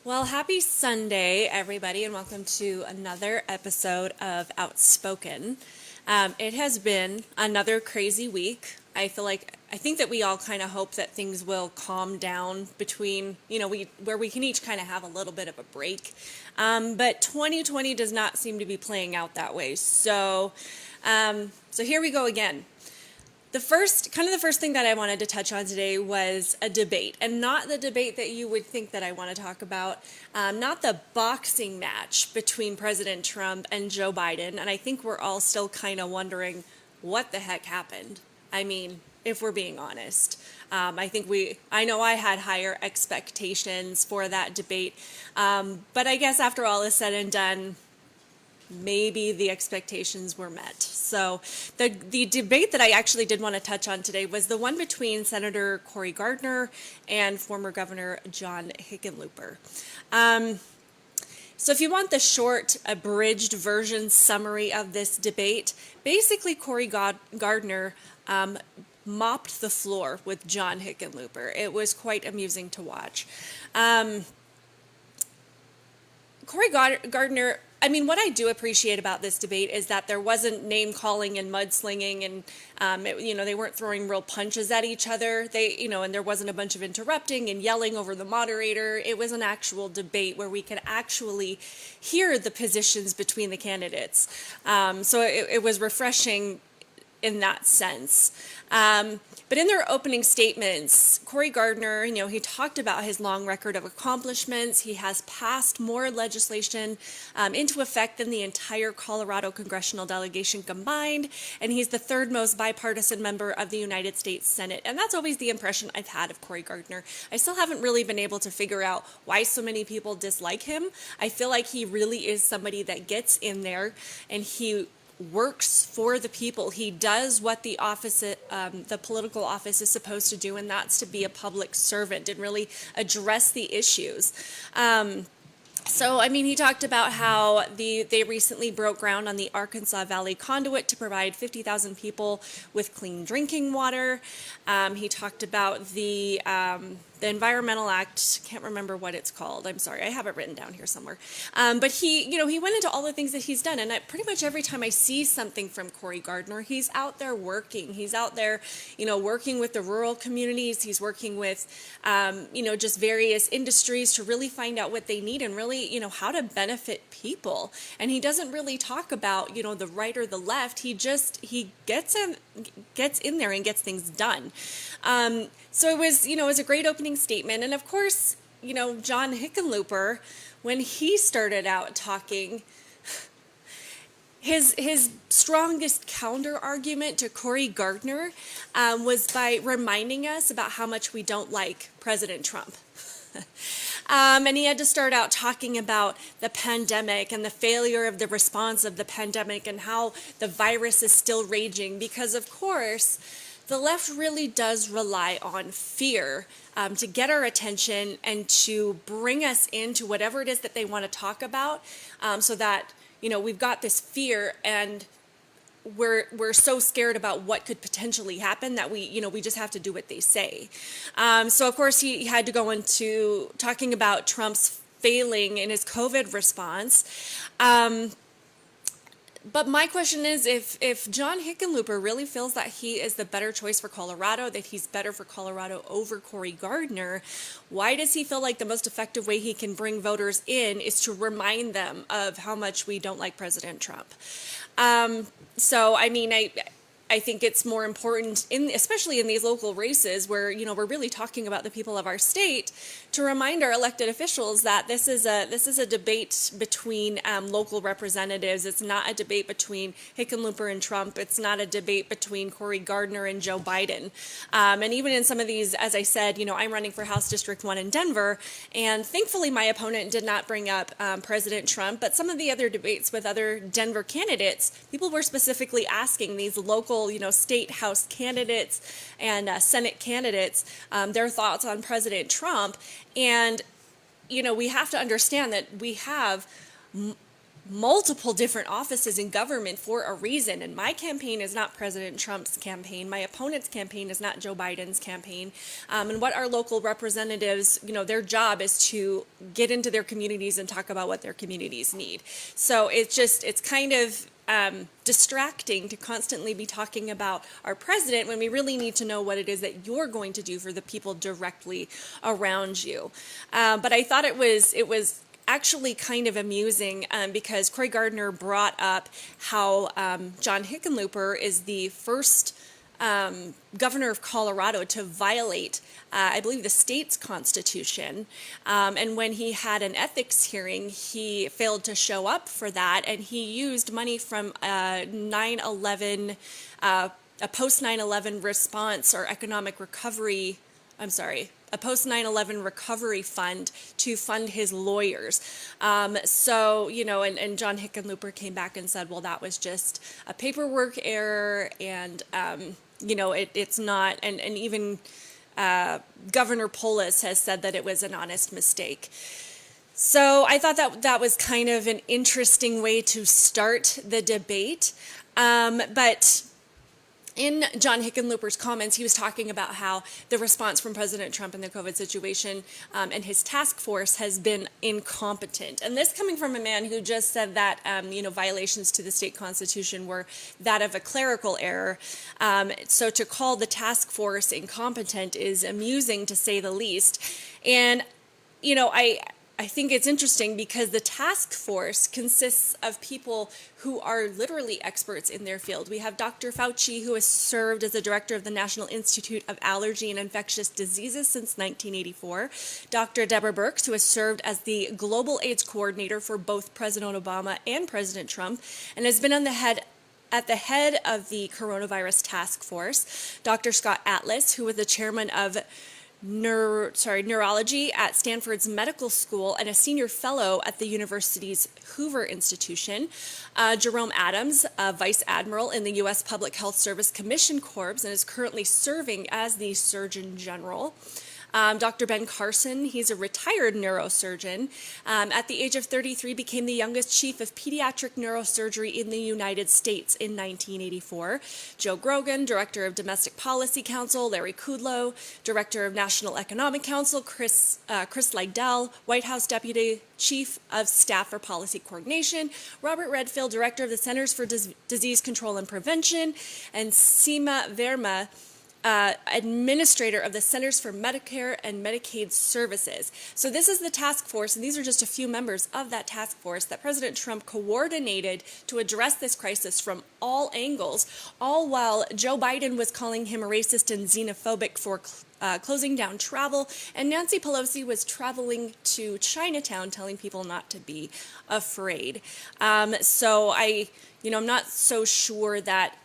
Well, happy Sunday, everybody, and welcome to another episode of Outspoken. It has been another crazy week. I think that we all kind of hope that things will calm down between, where we can each kind of have a little bit of a break. But 2020 does not seem to be playing out that way. So here we go again. The first thing that I wanted to touch on today was a debate, and not the debate that you would think that I want to talk about, not the boxing match between President Trump and Joe Biden. And I think we're all still kind of wondering what the heck happened. I mean, if we're being honest, I know I had higher expectations for that debate, but I guess after all is said and done, maybe the expectations were met. So the debate that I actually did want to touch on today was the one between Senator Cory Gardner and former Governor John Hickenlooper. So if you want the short, abridged version summary of this debate, basically Cory Gardner mopped the floor with John Hickenlooper. It was quite amusing to watch. Cory Gardner, I mean, what I do appreciate about this debate is that there wasn't name calling and mudslinging, and they weren't throwing real punches at each other. And there wasn't a bunch of interrupting and yelling over the moderator. It was an actual debate where we could actually hear the positions between the candidates. So it was refreshing in that sense. But in their opening statements, Cory Gardner, he talked about his long record of accomplishments. He has passed more legislation into effect than the entire Colorado congressional delegation combined, and he's the third most bipartisan member of the United States Senate. And that's always the impression I've had of Cory Gardner. I still haven't really been able to figure out why so many people dislike him. I feel like he really is somebody that gets in there and he works for the people. He does what the political office is supposed to do, and that's to be a public servant and really address the issues. He talked about how they recently broke ground on the Arkansas Valley conduit to provide 50,000 people with clean drinking water. He talked about the Environmental Act. Can't remember what it's called. I'm sorry, I have it written down here somewhere. But he went into all the things that he's done, and pretty much every time I see something from Cory Gardner, he's out there working. He's out there, working with the rural communities. He's working with, just various industries to really find out what they need and really, how to benefit people. And he doesn't really talk about, the right or the left. He gets in there and gets things done. So it was a great opening statement. And of course, John Hickenlooper, when he started out talking, his strongest counter argument to Cory Gardner was by reminding us about how much we don't like President Trump. And he had to start out talking about the pandemic and the failure of the response of the pandemic and how the virus is still raging, because of course the left really does rely on fear to get our attention and to bring us into whatever it is that they want to talk about, so that we've got this fear and we're so scared about what could potentially happen that we just have to do what they say. So of course he had to go into talking about Trump's failing in his COVID response. But my question is, if John Hickenlooper really feels that he is the better choice for Colorado, that he's better for Colorado over Cory Gardner, why does he feel like the most effective way he can bring voters in is to remind them of how much we don't like President Trump? I think it's more important, especially in these local races where, we're really talking about the people of our state, to remind our elected officials that this is a debate between local representatives. It's not a debate between Hickenlooper and Trump. It's not a debate between Cory Gardner and Joe Biden. And even in some of these, as I said, I'm running for House District 1 in Denver, and thankfully my opponent did not bring up President Trump, but some of the other debates with other Denver candidates, people were specifically asking these local, state House candidates and Senate candidates their thoughts on President Trump. And, we have to understand that we have multiple different offices in government for a reason. And my campaign is not President Trump's campaign. My opponent's campaign is not Joe Biden's campaign. And what our local representatives, their job is to get into their communities and talk about what their communities need. So it's kind of distracting to constantly be talking about our president when we really need to know what it is that you're going to do for the people directly around you. But I thought it was actually kind of amusing because Cory Gardner brought up how John Hickenlooper is the first governor of Colorado to violate, I believe, the state's constitution. And when he had an ethics hearing, he failed to show up for that, and he used money from 9/11, a post 9/11 response or economic recovery. A post 9/11 recovery fund to fund his lawyers. And John Hickenlooper came back and said, well, that was just a paperwork error, and it's not. And even Governor Polis has said that it was an honest mistake. So I thought that was kind of an interesting way to start the debate. But in John Hickenlooper's comments, he was talking about how the response from President Trump in the COVID situation and his task force has been incompetent. And this coming from a man who just said that, violations to the state constitution were that of a clerical error. So to call the task force incompetent is amusing, to say the least. And, I think it's interesting because the task force consists of people who are literally experts in their field. We have Dr. Fauci, who has served as the director of the National Institute of Allergy and Infectious Diseases since 1984. Dr. Deborah Birx, who has served as the global AIDS coordinator for both President Obama and President Trump, and has been at the head of the coronavirus task force. Dr. Scott Atlas, who was the chairman of neurology at Stanford's Medical School and a senior fellow at the university's Hoover Institution. Jerome Adams, a vice admiral in the U.S. Public Health Service Commission Corps and is currently serving as the Surgeon General. Dr. Ben Carson, he's a retired neurosurgeon. At the age of 33, became the youngest chief of pediatric neurosurgery in the United States in 1984. Joe Grogan, director of Domestic Policy Council. Larry Kudlow, director of National Economic Council. Chris Lydell, White House deputy chief of staff for policy coordination. Robert Redfield, director of the Centers for Disease Control and Prevention. And Seema Verma, administrator of the Centers for Medicare and Medicaid Services. So this is the task force, and these are just a few members of that task force that President Trump coordinated to address this crisis from all angles, all while Joe Biden was calling him racist and xenophobic for closing down travel, and Nancy Pelosi was traveling to Chinatown telling people not to be afraid. So I'm not so sure that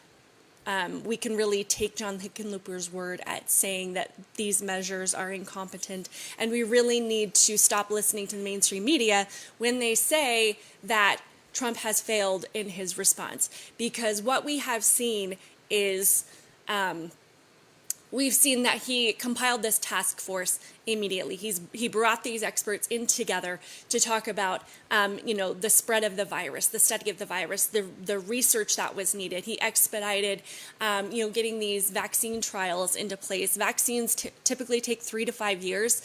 we can really take John Hickenlooper's word at saying that these measures are incompetent, and we really need to stop listening to the mainstream media when they say that Trump has failed in his response, because what we have seen is we've seen that he compiled this task force immediately. He brought these experts in together to talk about, the spread of the virus, the study of the virus, the research that was needed. He expedited, getting these vaccine trials into place. Vaccines typically take 3 to 5 years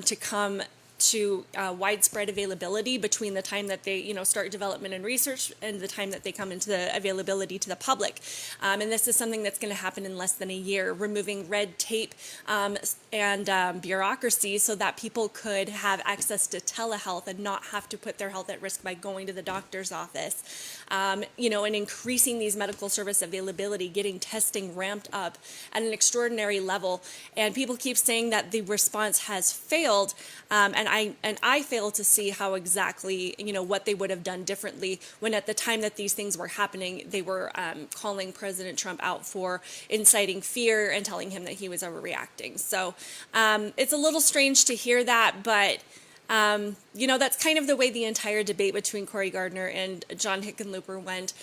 to come to widespread availability between the time that they, start development and research and the time that they come into the availability to the public. And this is something that's going to happen in less than a year, removing red tape and bureaucracy so that people could have access to telehealth and not have to put their health at risk by going to the doctor's office. And increasing these medical service availability, getting testing ramped up at an extraordinary level. And people keep saying that the response has failed, and I fail to see how exactly, what they would have done differently when at the time that these things were happening, they were calling President Trump out for inciting fear and telling him that he was overreacting. So it's a little strange to hear that, but That's kind of the way the entire debate between Cory Gardner and John Hickenlooper went.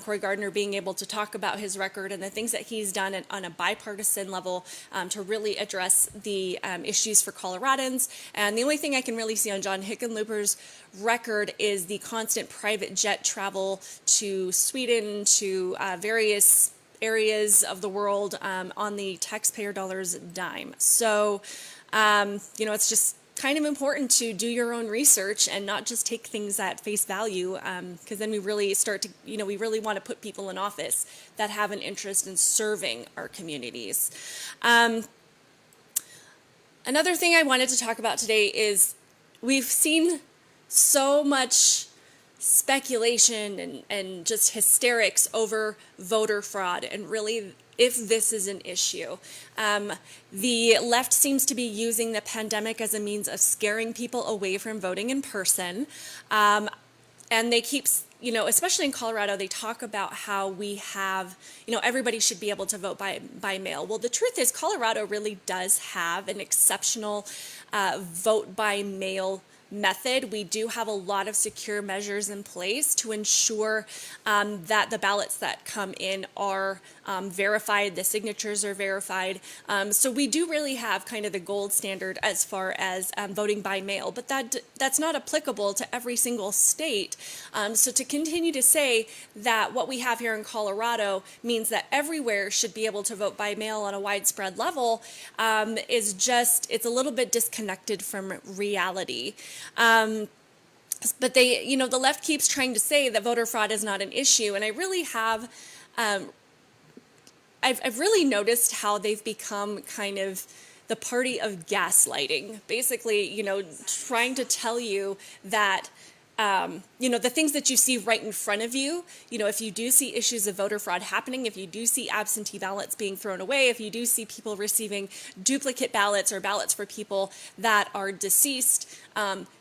Cory Gardner being able to talk about his record and the things that he's done on a bipartisan level to really address the issues for Coloradans. And the only thing I can really see on John Hickenlooper's record is the constant private jet travel to Sweden, to various areas of the world on the taxpayer dollars dime. So, it's just kind of important to do your own research and not just take things at face value, because then we really start to, we really want to put people in office that have an interest in serving our communities. Another thing I wanted to talk about today is we've seen so much speculation and just hysterics over voter fraud and really if this is an issue. The left seems to be using the pandemic as a means of scaring people away from voting in person. And they keep, especially in Colorado, they talk about how we have, everybody should be able to vote by mail. Well, the truth is Colorado really does have an exceptional vote by mail method. We do have a lot of secure measures in place to ensure that the ballots that come in are verified, the signatures are verified. So we do really have kind of the gold standard as far as voting by mail, but that's not applicable to every single state. So to continue to say that what we have here in Colorado means that everywhere should be able to vote by mail on a widespread level is just, it's a little bit disconnected from reality. But the left keeps trying to say that voter fraud is not an issue, and I really have, I've really noticed how they've become kind of the party of gaslighting, basically, trying to tell you that the things that you see right in front of you, if you do see issues of voter fraud happening, if you do see absentee ballots being thrown away, if you do see people receiving duplicate ballots or ballots for people that are deceased,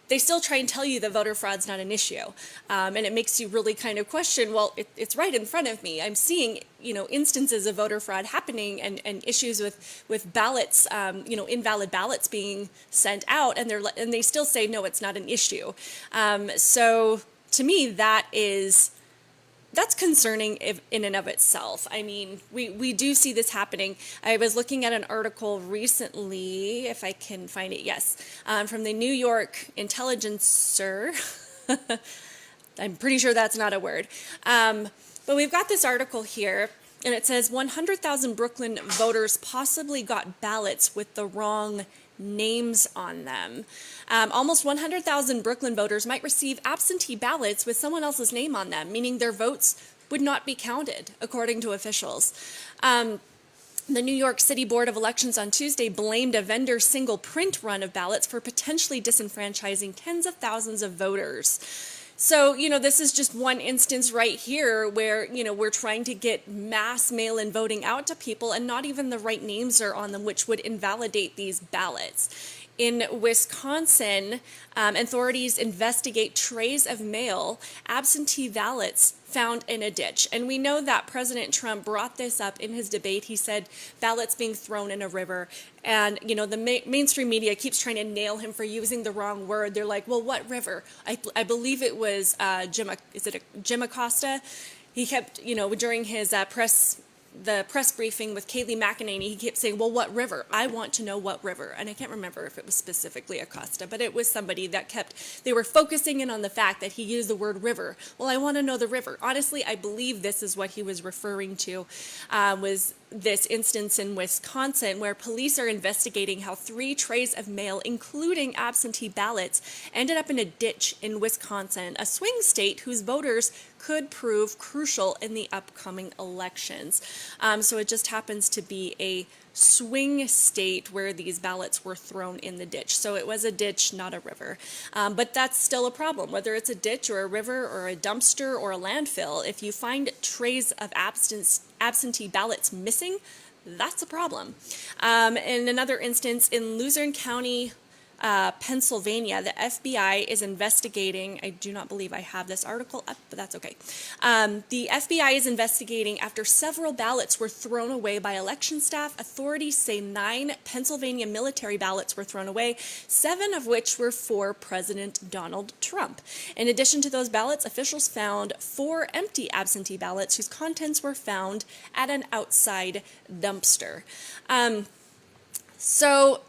they still try and tell you that voter fraud's not an issue. And it makes you really kind of question, well, it's right in front of me. I'm seeing, instances of voter fraud happening and issues with ballots, invalid ballots being sent out, and they still say, no, it's not an issue. So to me, that's concerning in and of itself. I mean, we do see this happening. I was looking at an article recently, if I can find it, yes, from the New York Intelligencer. I'm pretty sure that's not a word. But we've got this article here, and it says 100,000 Brooklyn voters possibly got ballots with the wrong names on them. Almost 100,000 Brooklyn voters might receive absentee ballots with someone else's name on them, meaning their votes would not be counted, according to officials. The New York City Board of Elections on Tuesday blamed a vendor single print run of ballots for potentially disenfranchising tens of thousands of voters. So, this is just one instance right here where, we're trying to get mass mail-in voting out to people and not even the right names are on them, which would invalidate these ballots. In Wisconsin, authorities investigate trays of mail, absentee ballots found in a ditch. And we know that President Trump brought this up in his debate. He said ballots being thrown in a river. And, the mainstream media keeps trying to nail him for using the wrong word. They're like, well, what river? I believe it was Jim Acosta? He kept, during his the press briefing with Kayleigh McEnany, he kept saying, well, what river? I want to know what river. And I can't remember if it was specifically Acosta, but it was somebody that they were focusing in on the fact that he used the word river. Well, I want to know the river. Honestly, I believe this is what he was referring to, was this instance in Wisconsin where police are investigating how 3 trays of mail, including absentee ballots, ended up in a ditch in Wisconsin, a swing state whose voters could prove crucial in the upcoming elections. So it just happens to be a swing state where these ballots were thrown in the ditch. So it was a ditch, not a river. But that's still a problem, whether it's a ditch or a river or a dumpster or a landfill. If you find trays of absentee ballots missing, that's a problem. In another instance, in Luzerne County, Pennsylvania, the FBI is investigating. I do not believe I have this article up, but that's okay. The FBI is investigating after several ballots were thrown away by election staff. Authorities say 9 Pennsylvania military ballots were thrown away, 7 of which were for President Donald Trump. In addition to those ballots, officials found 4 empty absentee ballots whose contents were found at an outside dumpster. So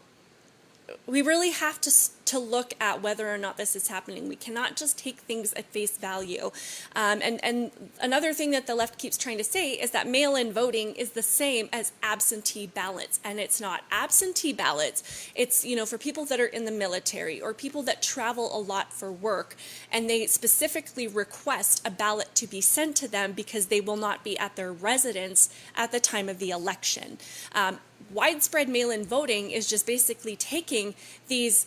we really have to look at whether or not this is happening. We cannot just take things at face value. And another thing that the left keeps trying to say is that mail-in voting is the same as absentee ballots, and it's not. Absentee ballots, it's, you know, for people that are in the military or people that travel a lot for work, and they specifically request a ballot to be sent to them because they will not be at their residence at the time of the election. Widespread mail-in voting is just basically taking these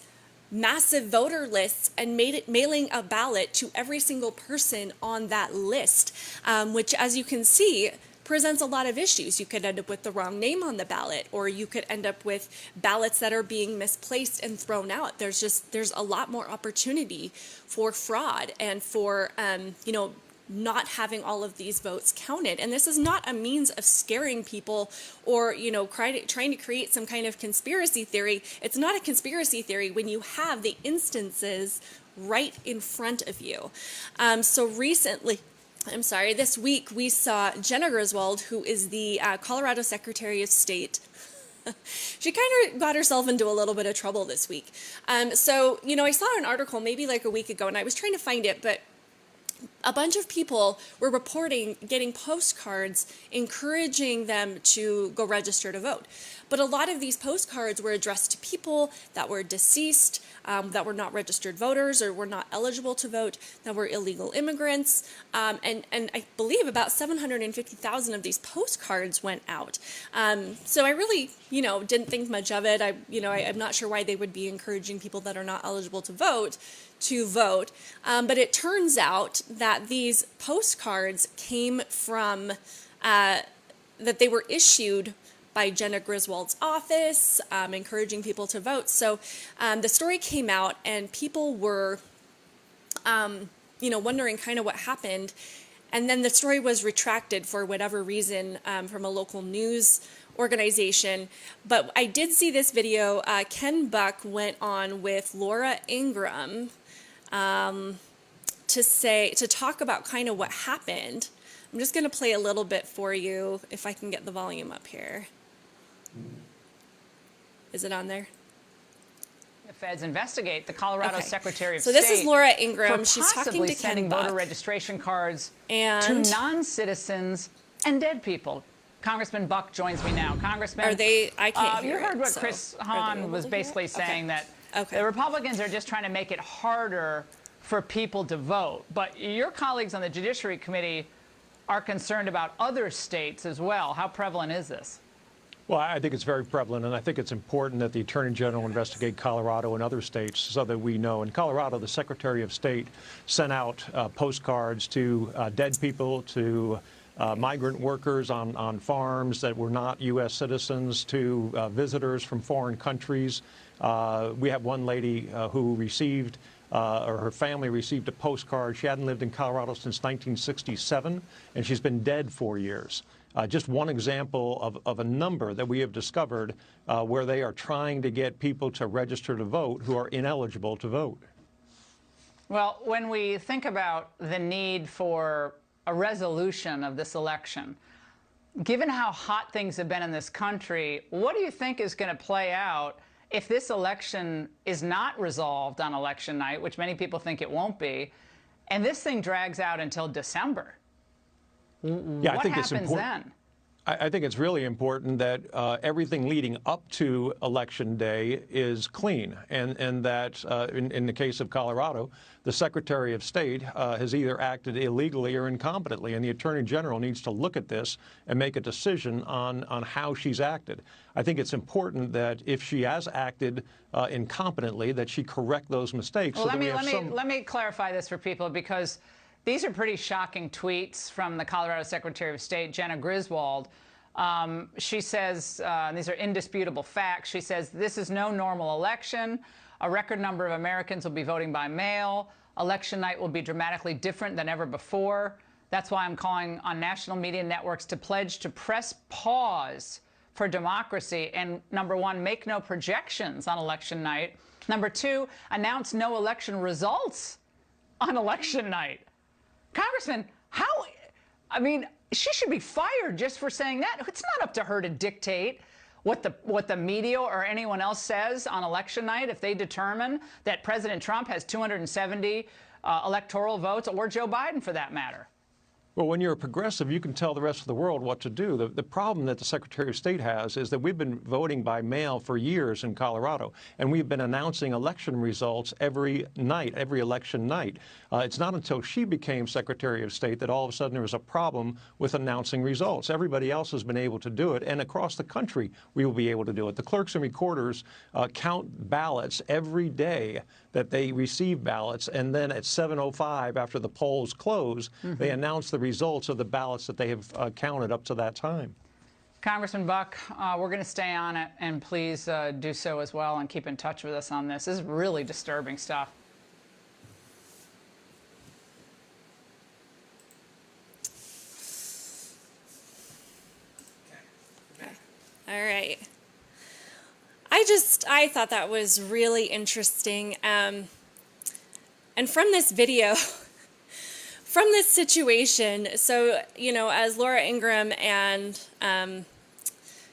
massive voter lists and mailing a ballot to every single person on that list, which, as you can see, presents a lot of issues. You could end up with the wrong name on the ballot, or you could end up with ballots that are being misplaced and thrown out. There's a lot more opportunity for fraud and for, not having all of these votes counted. And this is not a means of scaring people or, trying to create some kind of conspiracy theory. It's not a conspiracy theory when you have the instances right in front of you. This week we saw Jenna Griswold, who is the Colorado Secretary of State. She kind of got herself into a little bit of trouble this week. I saw an article maybe like a week ago, and I was trying to find it, but a bunch of people were reporting getting postcards encouraging them to go register to vote. But a lot of these postcards were addressed to people that were deceased, that were not registered voters or were not eligible to vote, that were illegal immigrants. And I believe about 750,000 of these postcards went out. So I really, didn't think much of it. I'm not sure why they would be encouraging people that are not eligible to vote. But it turns out that these postcards came from, that they were issued by Jenna Griswold's office, encouraging people to vote. So the story came out, and people were, wondering kind of what happened. And then the story was retracted for whatever reason from a local news organization. But I did see this video. Ken Buck went on with Laura Ingraham to talk about kind of what happened. I'm just going to play a little bit for you if I can get the volume up here. Is it on there? The feds investigate the Colorado Secretary of State. So this is Laura Ingraham. She's talking to Ken sending Buck. voter registration cards to non-citizens and dead people. Congressman Buck joins me now. Congressman, are they? I can't hear You heard it, what so Chris Hahn was basically saying, that the Republicans are just trying to make it harder for people to vote. But your colleagues on the Judiciary Committee are concerned about other states as well. How prevalent is this? Well, I think it's very prevalent, and I think it's important that the Attorney General investigate Colorado and other states so that we know. In Colorado, the Secretary of State sent out postcards to dead people, to migrant workers on farms that were not U.S. citizens, to visitors from foreign countries. We have one lady who received, or her family received, a postcard. She hadn't lived in Colorado since 1967, and she's been dead 4 years. Just one example of a number that we have discovered where they are trying to get people to register to vote who are ineligible to vote. Well, when we think about the need for a resolution of this election, given how hot things have been in this country, what do you think is going to play out if this election is not resolved on election night, which many people think it won't be, and this thing drags out until December? Yeah, I think it's important. What happens then? I think it's really important that everything leading up to Election Day is clean, and that in the case of Colorado, the Secretary of State has either acted illegally or incompetently, and the Attorney General needs to look at this and make a decision on how she's acted. I think it's important that if she has acted incompetently, that she correct those mistakes. Well, so let me clarify this for people, because these are pretty shocking tweets from the Colorado Secretary of State, Jenna Griswold. She says, these are indisputable facts, she says, this is no normal election. A record number of Americans will be voting by mail. Election night will be dramatically different than ever before. That's why I'm calling on national media networks to pledge to press pause for democracy. And number one, make no projections on election night. Number two, announce no election results on election night. Congressman, I mean, she should be fired just for saying that. It's not up to her to dictate what the media or anyone else says on election night if they determine that President Trump has 270 electoral votes, or Joe Biden for that matter. Well, when you're a progressive, you can tell the rest of the world what to do. The problem that the Secretary of State has is that we've been voting by mail for years in Colorado, and we've been announcing election results every night, every election night. It's not until she became Secretary of State that all of a sudden there was a problem with announcing results. Everybody else has been able to do it, and across the country we will be able to do it. The clerks and recorders count ballots every day that they receive ballots, and then at 7:05, after the polls close, they announce the results of the ballots that they have counted up to that time. Congressman Buck, we're going to stay on it, and please do so as well and keep in touch with us on this. This is really disturbing stuff. All right. I thought that was really interesting. And from this video, from this situation, so, you know, as Laura Ingraham and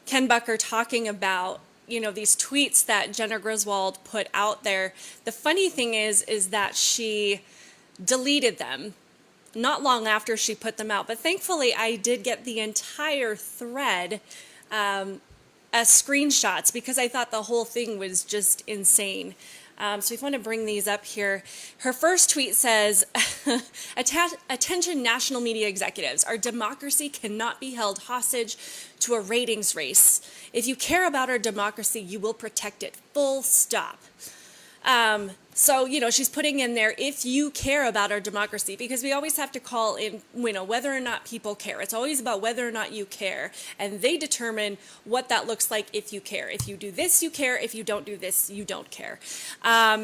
Ken Buck are talking about, you know, these tweets that Jenna Griswold put out there, the funny thing is that she deleted them not long after she put them out. But thankfully, I did get the entire thread as screenshots because I thought the whole thing was just insane. So if you want to bring these up here, her first tweet says, attention national media executives, our democracy cannot be held hostage to a ratings race. If you care about our democracy, you will protect it, full stop. So, you know, she's putting in there, if you care about our democracy, because we always have to call in, you know, whether or not people care. It's always about whether or not you care. And they determine what that looks like if you care. If you do this, you care. If you don't do this, you don't care.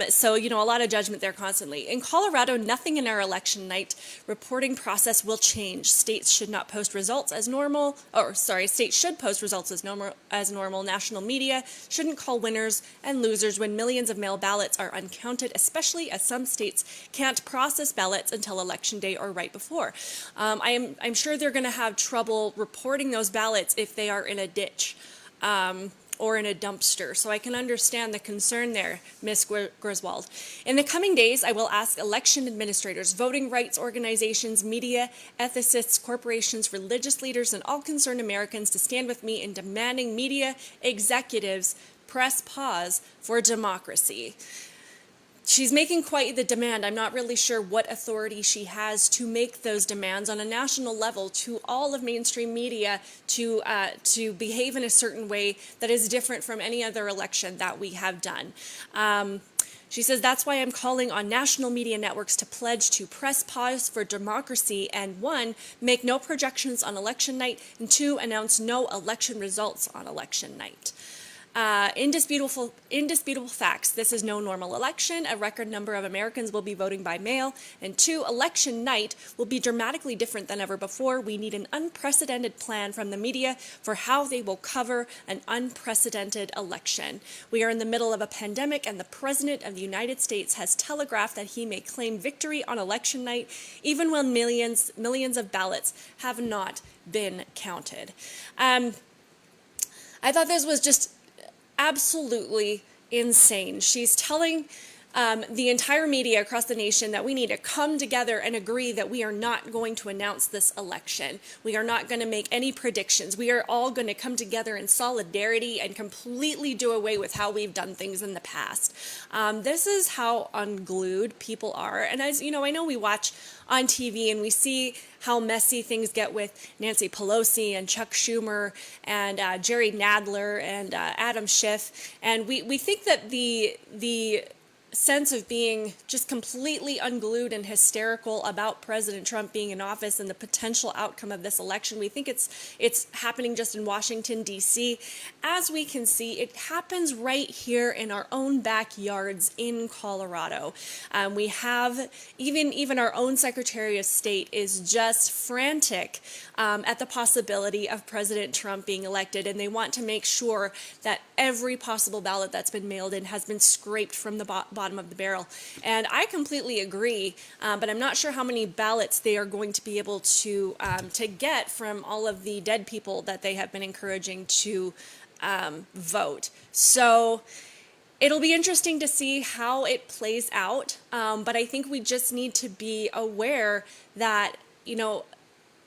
So, you know, a lot of judgment there constantly. In Colorado, nothing in our election night reporting process will change. States should not post results as normal, states should post results as normal. National media shouldn't call winners and losers when millions of mail ballots are uncounted, especially as some states can't process ballots until election day or right before. I'm sure they're going to have trouble reporting those ballots if they are in a ditch or in a dumpster. So I can understand the concern there, Ms. Griswold. In the coming days, I will ask election administrators, voting rights organizations, media ethicists, corporations, religious leaders, and all concerned Americans to stand with me in demanding media executives press pause for democracy. She's making quite the demand. I'm not really sure what authority she has to make those demands on a national level to all of mainstream media to behave in a certain way that is different from any other election that we have done. She says, that's why I'm calling on national media networks to pledge to press pause for democracy and 1, make no projections on election night, and 2, announce no election results on election night. Indisputable facts. This is no normal election. A record number of Americans will be voting by mail. And 2, election night will be dramatically different than ever before. We need an unprecedented plan from the media for how they will cover an unprecedented election. We are in the middle of a pandemic, and the President of the United States has telegraphed that he may claim victory on election night, even when millions of ballots have not been counted. I thought this was just absolutely insane. She's telling the entire media across the nation that we need to come together and agree that we are not going to announce this election. We are not going to make any predictions. We are all going to come together in solidarity and completely do away with how we've done things in the past. This is how unglued people are. And as you know, I know we watch on TV and we see how messy things get with Nancy Pelosi and Chuck Schumer and Jerry Nadler and Adam Schiff. And we think that the sense of being just completely unglued and hysterical about President Trump being in office and the potential outcome of this election. We think it's happening just in Washington, D.C. As we can see, it happens right here in our own backyards in Colorado. We have, even our own Secretary of State is just frantic at the possibility of President Trump being elected, and they want to make sure that every possible ballot that's been mailed in has been scraped from the bottom of the barrel. And I completely agree, but I'm not sure how many ballots they are going to be able to get from all of the dead people that they have been encouraging to vote. So it'll be interesting to see how it plays out, but I think we just need to be aware that,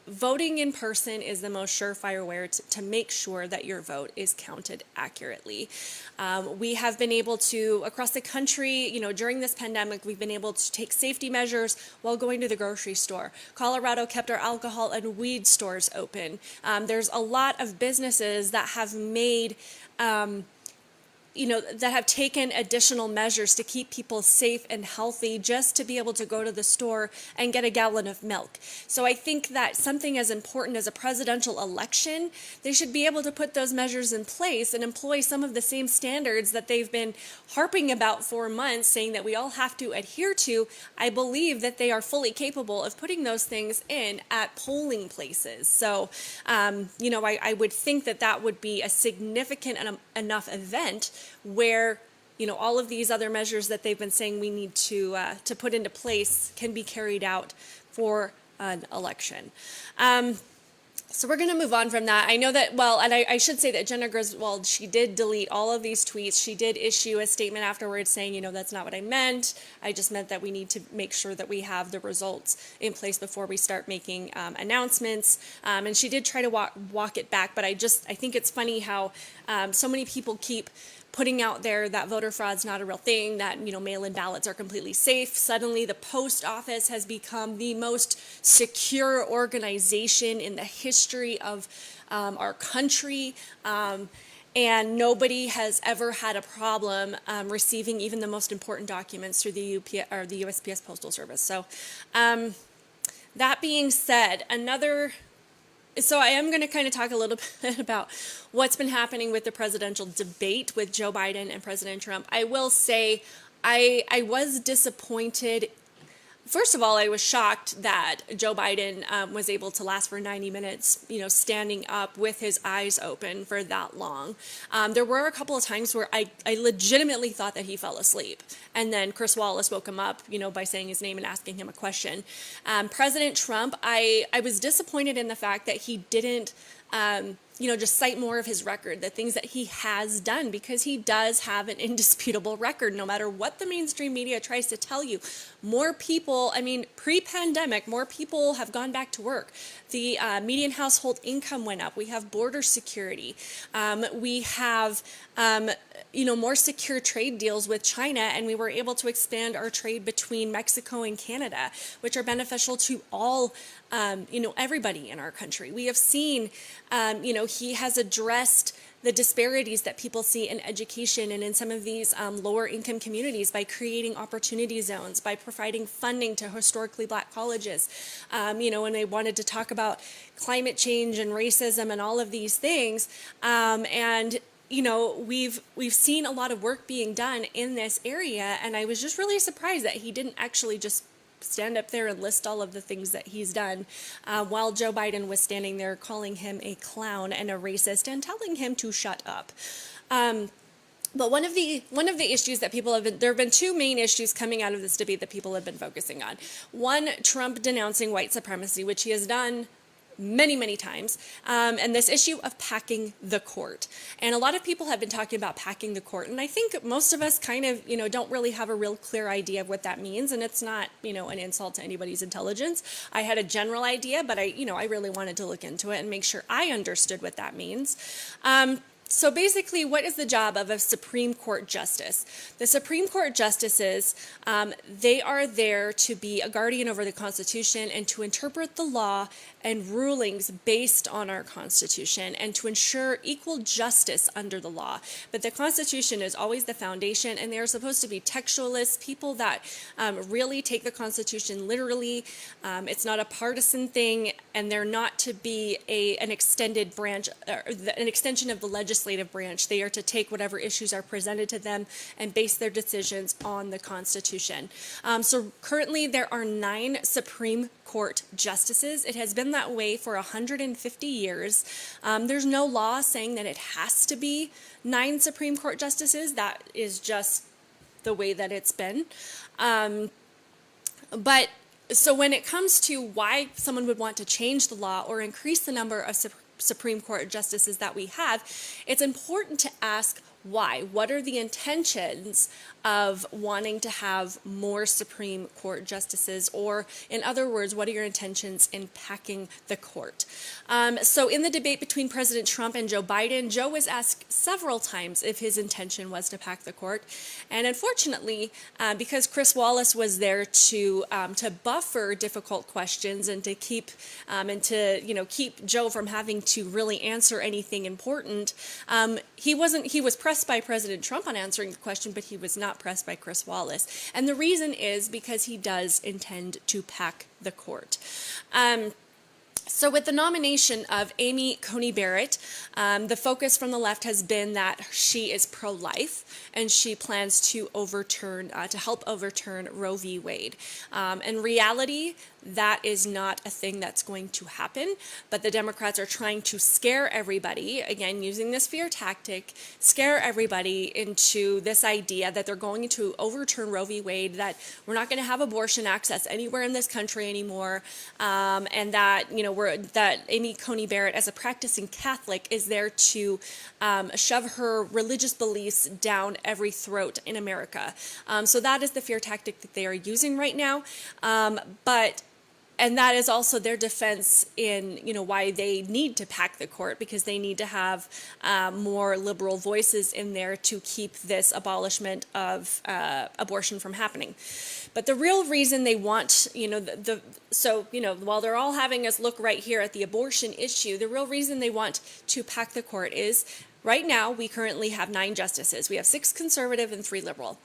voting in person is the most surefire way to make sure that your vote is counted accurately. We have been able to, across the country, during this pandemic, we've been able to take safety measures while going to the grocery store. Colorado kept our alcohol and weed stores open. There's a lot of businesses that have made that have taken additional measures to keep people safe and healthy just to be able to go to the store and get a gallon of milk. So I think that something as important as a presidential election, they should be able to put those measures in place and employ some of the same standards that they've been harping about for months, saying that we all have to adhere to. I believe that they are fully capable of putting those things in at polling places. So, I would think that would be a significant enough event where all of these other measures that they've been saying we need to put into place can be carried out for an election. So we're going to move on from that. I know that, and I should say that Jenna Griswold, she did delete all of these tweets. She did issue a statement afterwards saying, that's not what I meant. I just meant that we need to make sure that we have the results in place before we start making announcements. And she did try to walk it back, but I think it's funny how so many people keep putting out there that voter fraud's not a real thing, that, mail-in ballots are completely safe. Suddenly the post office has become the most secure organization in the history of our country. And nobody has ever had a problem receiving even the most important documents through the USPS Postal Service. So that being said, so I am going to kind of talk a little bit about what's been happening with the presidential debate with Joe Biden and President Trump. I will say I was disappointed. First of all, I was shocked that Joe Biden was able to last for 90 minutes, standing up with his eyes open for that long. There were a couple of times where I legitimately thought that he fell asleep. And then Chris Wallace woke him up, by saying his name and asking him a question. President Trump, I was disappointed in the fact that he didn't just cite more of his record, the things that he has done, because he does have an indisputable record, no matter what the mainstream media tries to tell you. More people, pre-pandemic, more people have gone back to work. The median household income went up. We have border security. We have, more secure trade deals with China, and we were able to expand our trade between Mexico and Canada, which are beneficial to all everybody in our country. We have seen, he has addressed the disparities that people see in education and in some of these lower income communities by creating opportunity zones, by providing funding to historically black colleges. When they wanted to talk about climate change and racism and all of these things. We've seen a lot of work being done in this area, and I was just really surprised that he didn't actually just stand up there and list all of the things that he's done, while Joe Biden was standing there calling him a clown and a racist and telling him to shut up. But one of the issues that there have been two main issues coming out of this debate that people have been focusing on. One, Trump denouncing white supremacy, which he has done many, many times, and this issue of packing the court. And a lot of people have been talking about packing the court, and I think most of us kind of, don't really have a real clear idea of what that means, and it's not, an insult to anybody's intelligence. I had a general idea, but I really wanted to look into it and make sure I understood what that means. So basically, what is the job of a Supreme Court justice? The Supreme Court justices, they are there to be a guardian over the Constitution and to interpret the law and rulings based on our Constitution and to ensure equal justice under the law. But the Constitution is always the foundation, and they are supposed to be textualists, people that really take the Constitution literally. It's not a partisan thing, and they're not to be an extended branch, an extension of the legislative branch. They are to take whatever issues are presented to them and base their decisions on the Constitution. So currently there are 9 Supreme Court justices. It has been that way for 150 years. There's no law saying that it has to be 9 Supreme Court justices. That is just the way that it's been. But so when it comes to why someone would want to change the law or increase the number of Supreme Court justices that we have, it's important to ask why. What are the intentions of wanting to have more Supreme Court justices? Or in other words, what are your intentions in packing the court? So in the debate between President Trump and Joe Biden, Joe was asked several times if his intention was to pack the court. And unfortunately, because Chris Wallace was there to buffer difficult questions and to keep keep Joe from having to really answer anything important, he was pressed by President Trump on answering the question, but he was not pressed by Chris Wallace. And the reason is because he does intend to pack the court. So with the nomination of Amy Coney Barrett, the focus from the left has been that she is pro-life and she plans to help overturn Roe v. Wade. In reality, that is not a thing that's going to happen, but the Democrats are trying to scare everybody, again, using this fear tactic, scare everybody into this idea that they're going to overturn Roe v. Wade, that we're not going to have abortion access anywhere in this country anymore, and that, that Amy Coney Barrett, as a practicing Catholic, is there to shove her religious beliefs down every throat in America. So that is the fear tactic that they are using right now. And that is also their defense in, why they need to pack the court, because they need to have more liberal voices in there to keep this abolishment of abortion from happening. But the real reason they want, while they're all having us look right here at the abortion issue, the real reason they want to pack the court is right now we currently have 9 justices. We have 6 conservative and 3 liberal.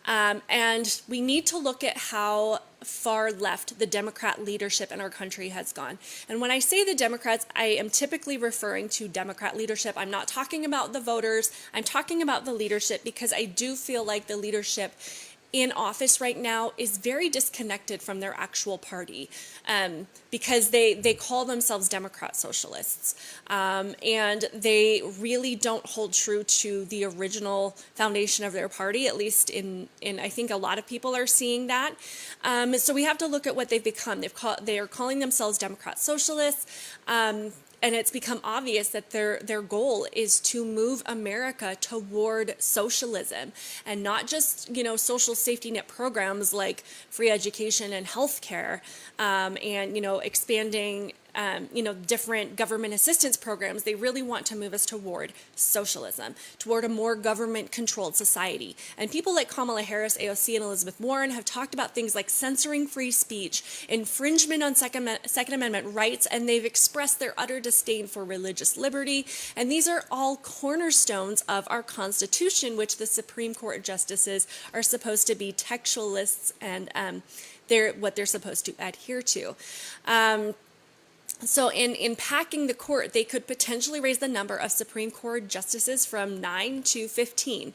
And we need to look at how far left the Democrat leadership in our country has gone. And when I say the Democrats, I am typically referring to Democrat leadership. I'm not talking about the voters. I'm talking about the leadership, because I do feel like the leadership in office right now is very disconnected from their actual party, because they call themselves Democrat socialists, and they really don't hold true to the original foundation of their party, at least in I think a lot of people are seeing that. So we have to look at what they've become. They are calling themselves Democrat socialists. And it's become obvious that their goal is to move America toward socialism, and not just, social safety net programs like free education and health care, and, expanding different government assistance programs. They really want to move us toward socialism, toward a more government-controlled society. And people like Kamala Harris, AOC, and Elizabeth Warren have talked about things like censoring free speech, infringement on Second Amendment rights, and they've expressed their utter disdain for religious liberty. And these are all cornerstones of our Constitution, which the Supreme Court justices are supposed to be textualists, and what they're supposed to adhere to. So in packing the court, they could potentially raise the number of Supreme Court justices from 9 to 15.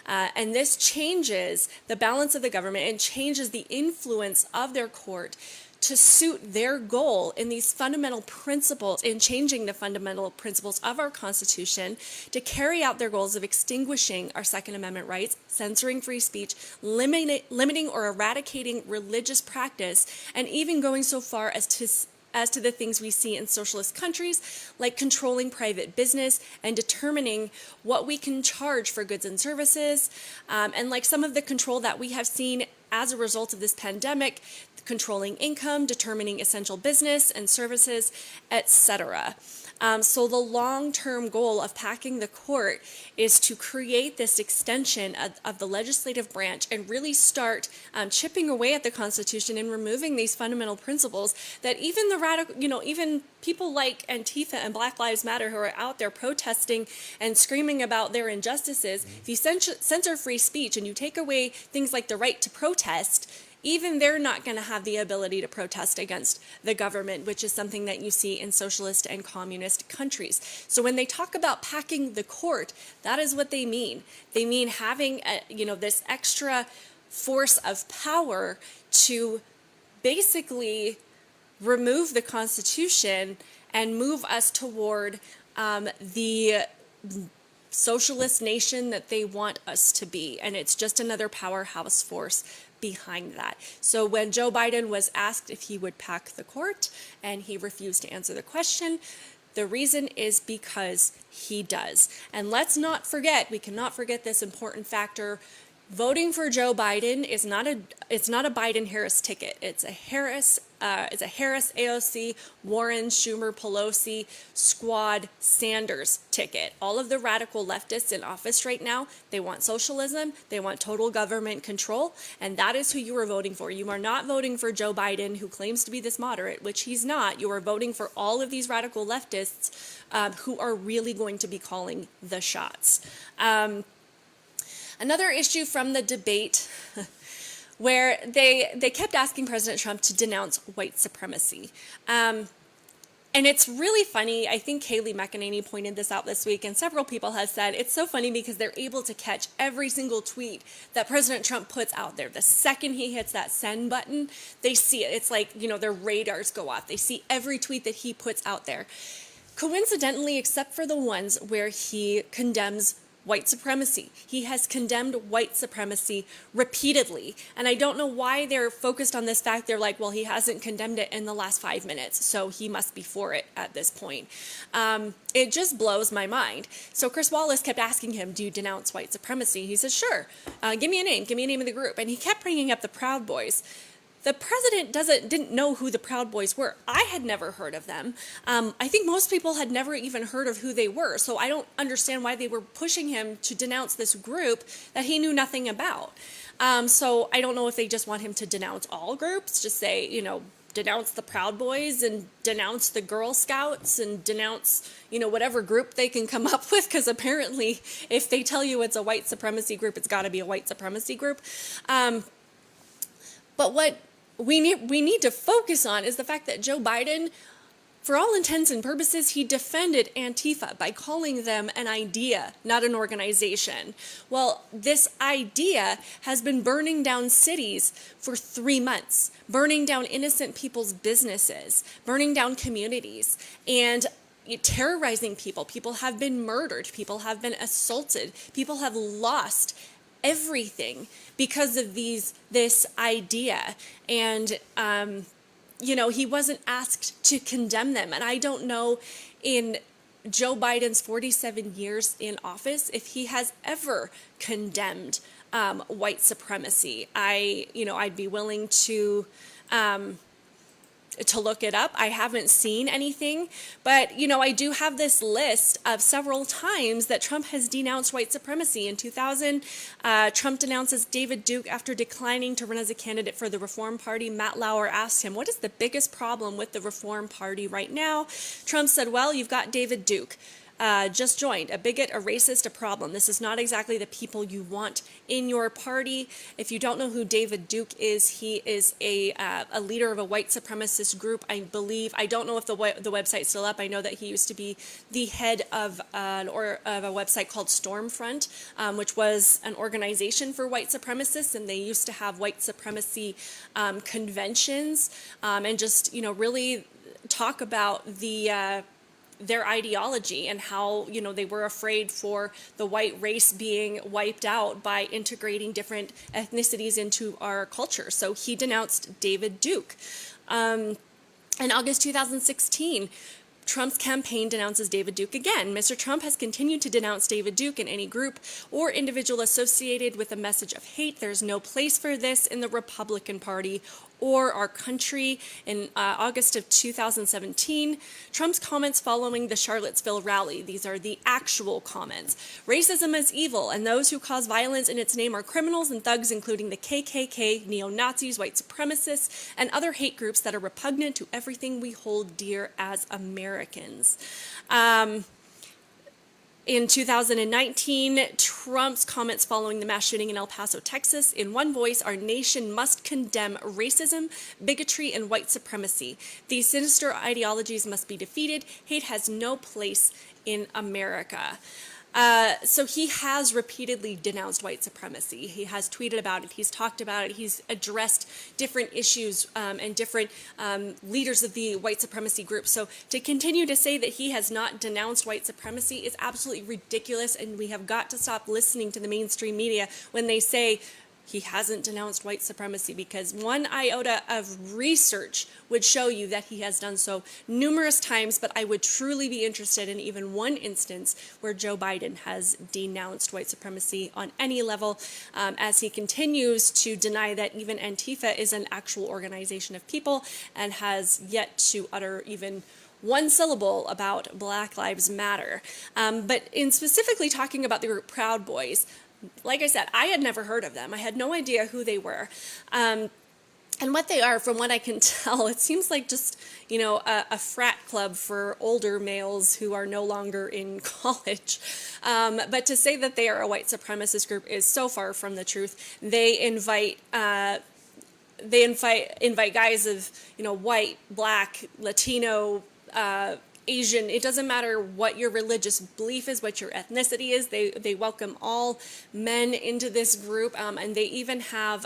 And this changes the balance of the government and changes the influence of their court to suit their goal in these fundamental principles, in changing the fundamental principles of our Constitution to carry out their goals of extinguishing our Second Amendment rights, censoring free speech, limiting or eradicating religious practice, and even going so far as to the things we see in socialist countries, like controlling private business and determining what we can charge for goods and services, and like some of the control that we have seen as a result of this pandemic, controlling income, determining essential business and services, etc. So the long-term goal of packing the court is to create this extension of the legislative branch and really start chipping away at the Constitution and removing these fundamental principles that even the radical, even people like Antifa and Black Lives Matter who are out there protesting and screaming about their injustices, if you censor free speech and you take away things like the right to protest, even they're not going to have the ability to protest against the government, which is something that you see in socialist and communist countries. So when they talk about packing the court, that is what they mean. They mean having this extra force of power to basically remove the Constitution and move us toward the socialist nation that they want us to be. And it's just another powerhouse force behind that. So when Joe Biden was asked if he would pack the court and he refused to answer the question, the reason is because he does. And let's not forget, we cannot forget this important factor. Voting for Joe Biden is not a Biden-Harris ticket. It's a Harris AOC, Warren, Schumer, Pelosi, Squad, Sanders ticket. All of the radical leftists in office right now, they want socialism, they want total government control, and that is who you are voting for. You are not voting for Joe Biden, who claims to be this moderate, which he's not. You are voting for all of these radical leftists who are really going to be calling the shots. Another issue from the debate where they kept asking President Trump to denounce white supremacy. And it's really funny. I think Kayleigh McEnany pointed this out this week, and several people have said it's so funny because they're able to catch every single tweet that President Trump puts out there. The second he hits that send button, they see it. It's like, their radars go off. They see every tweet that he puts out there. Coincidentally, except for the ones where he condemns white supremacy. He has condemned white supremacy repeatedly. And I don't know why they're focused on this fact. They're like, well, he hasn't condemned it in the last 5 minutes, so he must be for it at this point. It just blows my mind. So Chris Wallace kept asking him, do you denounce white supremacy? He says, sure. Give me a name of the group. And he kept bringing up the Proud Boys. The president didn't know who the Proud Boys were. I had never heard of them. I think most people had never even heard of who they were. So I don't understand why they were pushing him to denounce this group that he knew nothing about. So I don't know if they just want him to denounce all groups, just say, denounce the Proud Boys and denounce the Girl Scouts and denounce, whatever group they can come up with. Because apparently if they tell you it's a white supremacy group, it's got to be a white supremacy group. But what we need to focus on is the fact that Joe Biden, for all intents and purposes, he defended Antifa by calling them an idea, not an organization. Well, this idea has been burning down cities for 3 months, burning down innocent people's businesses, burning down communities, and terrorizing people. People have been murdered. People have been assaulted. People have lost everything because of this idea. And he wasn't asked to condemn them. And I don't know, in Joe Biden's 47 years in office, if he has ever condemned white supremacy. I'd be willing to look it up. I haven't seen anything, but I do have this list of several times that Trump has denounced white supremacy. In 2000, Trump denounces David Duke after declining to run as a candidate for the Reform Party. Matt Lauer asked him, what is the biggest problem with the Reform Party right now? Trump said, well, you've got David Duke. Just joined, a bigot, a racist, a problem. This is not exactly the people you want in your party. If you don't know who David Duke is, he is a leader of a white supremacist group, I believe. I don't know if the website's still up. I know that he used to be the head of a website called Stormfront, which was an organization for white supremacists, and they used to have white supremacy conventions and just, really talk about their ideology and how, they were afraid for the white race being wiped out by integrating different ethnicities into our culture. So he denounced David Duke. In August 2016, Trump's campaign denounces David Duke again. Mr. Trump has continued to denounce David Duke and any group or individual associated with a message of hate. There's no place for this in the Republican Party or our country in August of 2017. Trump's comments following the Charlottesville rally. These are the actual comments. Racism is evil, and those who cause violence in its name are criminals and thugs, including the KKK, neo-Nazis, white supremacists, and other hate groups that are repugnant to everything we hold dear as Americans. In 2019, Trump's comments following the mass shooting in El Paso, Texas. In one voice, our nation must condemn racism, bigotry, and white supremacy. These sinister ideologies must be defeated. Hate has no place in America. So he has repeatedly denounced white supremacy. He has tweeted about it. He's talked about it. He's addressed different issues and different leaders of the white supremacy group. So to continue to say that he has not denounced white supremacy is absolutely ridiculous, and we have got to stop listening to the mainstream media when they say he hasn't denounced white supremacy, because one iota of research would show you that he has done so numerous times, but I would truly be interested in even one instance where Joe Biden has denounced white supremacy on any level, as he continues to deny that even Antifa is an actual organization of people and has yet to utter even one syllable about Black Lives Matter. But in specifically talking about the group Proud Boys, like I said, I had never heard of them. I had no idea who they were. And what they are, from what I can tell, it seems like just, you know, a frat club for older males who are no longer in college. But to say that they are a white supremacist group is so far from the truth. They invite guys of, you know, white, black, Latino, Asian. It doesn't matter what your religious belief is, what your ethnicity is. They welcome all men into this group, and they even have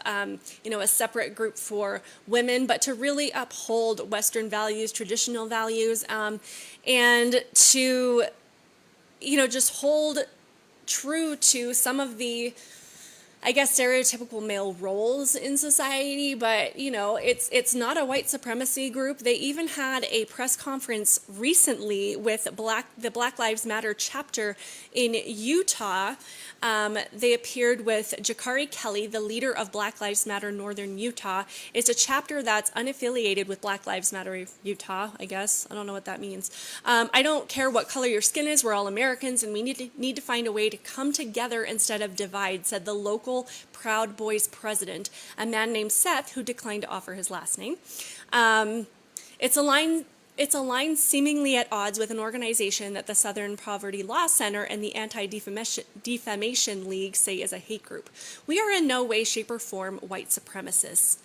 you know, a separate group for women, but to really uphold Western values, traditional values, and to, you know, just hold true to some of the, I guess, stereotypical male roles in society. But, you know, it's not a white supremacy group. They even had a press conference recently with the Black Lives Matter chapter in Utah. They appeared with Jakari Kelly, the leader of Black Lives Matter Northern Utah. It's a chapter that's unaffiliated with Black Lives Matter Utah, I guess. I don't know what that means. I don't care what color your skin is. We're all Americans, and we need to find a way to come together instead of divide, said the local Proud Boys president, a man named Seth, who declined to offer his last name. It's a line seemingly at odds with an organization that the Southern Poverty Law Center and the Anti-Defamation League say is a hate group. We are in no way, shape, or form white supremacists,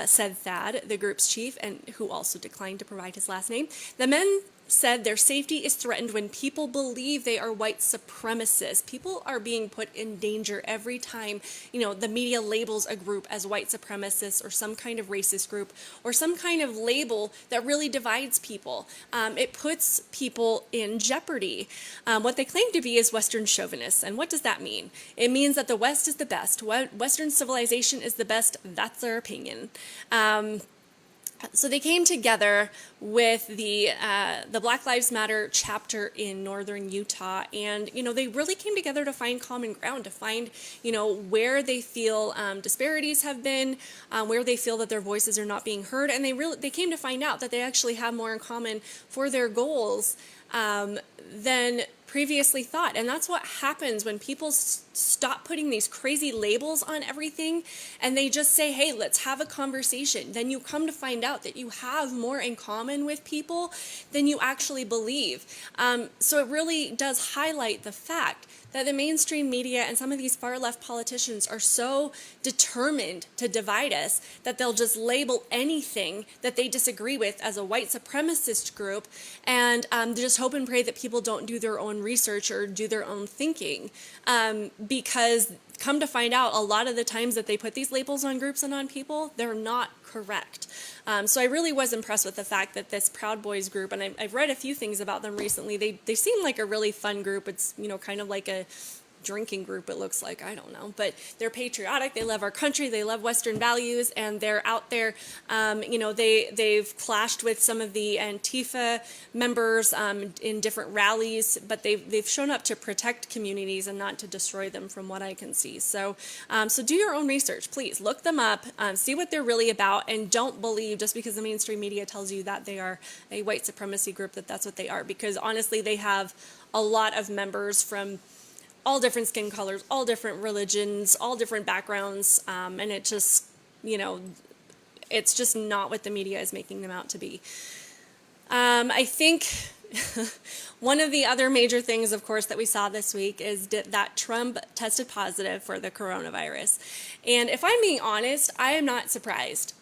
said Thad, the group's chief, and who also declined to provide his last name. The men said their safety is threatened when people believe they are white supremacists. People are being put in danger every time, you know, the media labels a group as white supremacists or some kind of racist group or some kind of label that really divides people. It puts people in jeopardy. What they claim to be is Western chauvinists. And what does that mean? It means that the West is the best. Western civilization is the best. That's their opinion. So they came together with the Black Lives Matter chapter in Northern Utah, and, you know, they really came together to find common ground, to find, you know, where they feel disparities have been, where they feel that their voices are not being heard, and they came to find out that they actually have more in common for their goals than previously thought. And that's what happens when people stop putting these crazy labels on everything and they just say, hey, let's have a conversation. Then you come to find out that you have more in common with people than you actually believe. So it really does highlight the fact that the mainstream media and some of these far left politicians are so determined to divide us that they'll just label anything that they disagree with as a white supremacist group, and just hope and pray that people don't do their own research or do their own thinking, because come to find out, a lot of the times that they put these labels on groups and on people, they're not correct. So I really was impressed with the fact that this Proud Boys group, and I've read a few things about them recently, they seem like a really fun group. It's, you know, kind of like a drinking group, it looks like. I don't know. But they're patriotic. They love our country. They love Western values. And they're out there. They've clashed with some of the Antifa members in different rallies. But they've shown up to protect communities and not to destroy them, from what I can see. So do your own research. Please look them up. See what they're really about. And don't believe just because the mainstream media tells you that they are a white supremacy group that's what they are. Because honestly, they have a lot of members from all different skin colors, all different religions, all different backgrounds, and it just, it's just not what the media is making them out to be. I think one of the other major things, of course, that we saw this week is that Trump tested positive for the coronavirus. And if I'm being honest, I am not surprised.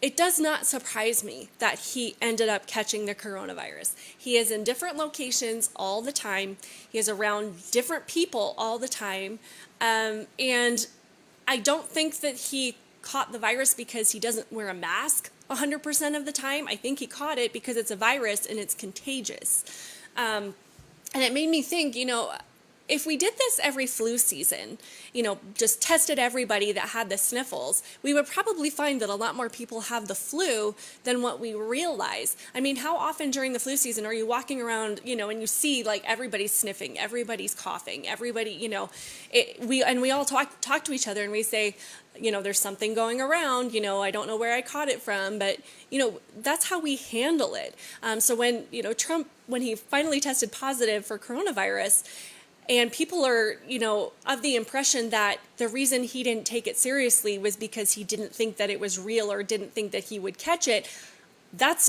It does not surprise me that he ended up catching the coronavirus. He is in different locations all the time. He is around different people all the time. And I don't think that he caught the virus because he doesn't wear a mask 100% of the time. I think he caught it because it's a virus and it's contagious. And it made me think, if we did this every flu season, just tested everybody that had the sniffles, we would probably find that a lot more people have the flu than what we realize. I mean, how often during the flu season are you walking around, and you see everybody's sniffing, everybody's coughing, everybody, we all talk to each other and we say, there's something going around, I don't know where I caught it from, but, that's how we handle it. So when, Trump, when he finally tested positive for coronavirus, and people are, of the impression that the reason he didn't take it seriously was because he didn't think that it was real or didn't think that he would catch it. That's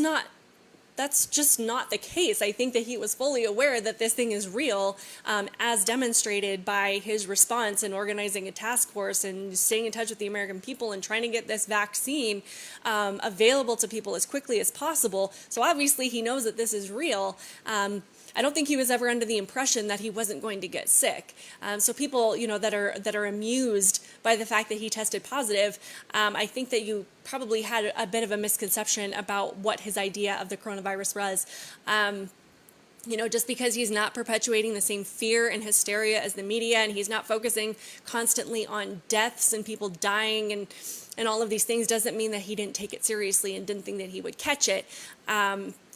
just not the case. I think that he was fully aware that this thing is real, as demonstrated by his response in organizing a task force and staying in touch with the American people and trying to get this vaccine available to people as quickly as possible. So obviously he knows that this is real. I don't think he was ever under the impression that he wasn't going to get sick. So people, that are amused by the fact that he tested positive, I think that you probably had a bit of a misconception about what his idea of the coronavirus was. Just because he's not perpetuating the same fear and hysteria as the media, and he's not focusing constantly on deaths and people dying and all of these things, doesn't mean that he didn't take it seriously and didn't think that he would catch it.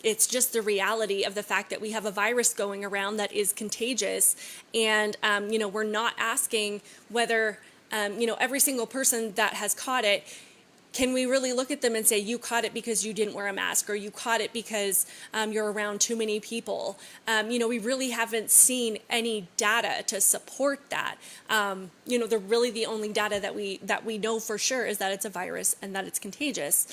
It's just the reality of the fact that we have a virus going around that is contagious. And, we're not asking whether, every single person that has caught it, can we really look at them and say, you caught it because you didn't wear a mask, or you caught it because you're around too many people? We really haven't seen any data to support that. The only data that we know for sure is that it's a virus and that it's contagious.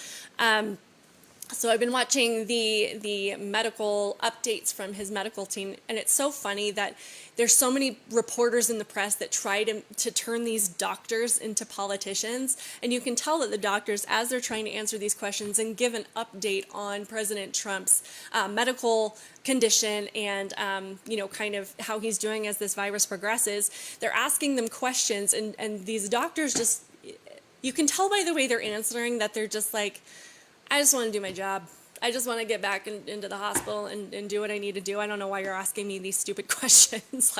So I've been watching the medical updates from his medical team, and it's so funny that there's so many reporters in the press that try to turn these doctors into politicians. And you can tell that the doctors, as they're trying to answer these questions and give an update on President Trump's medical condition and, kind of how he's doing as this virus progresses, they're asking them questions, and these doctors just, you can tell by the way they're answering that they're just like, I just want to do my job. I just want to get back into the hospital and do what I need to do. I don't know why you're asking me these stupid questions.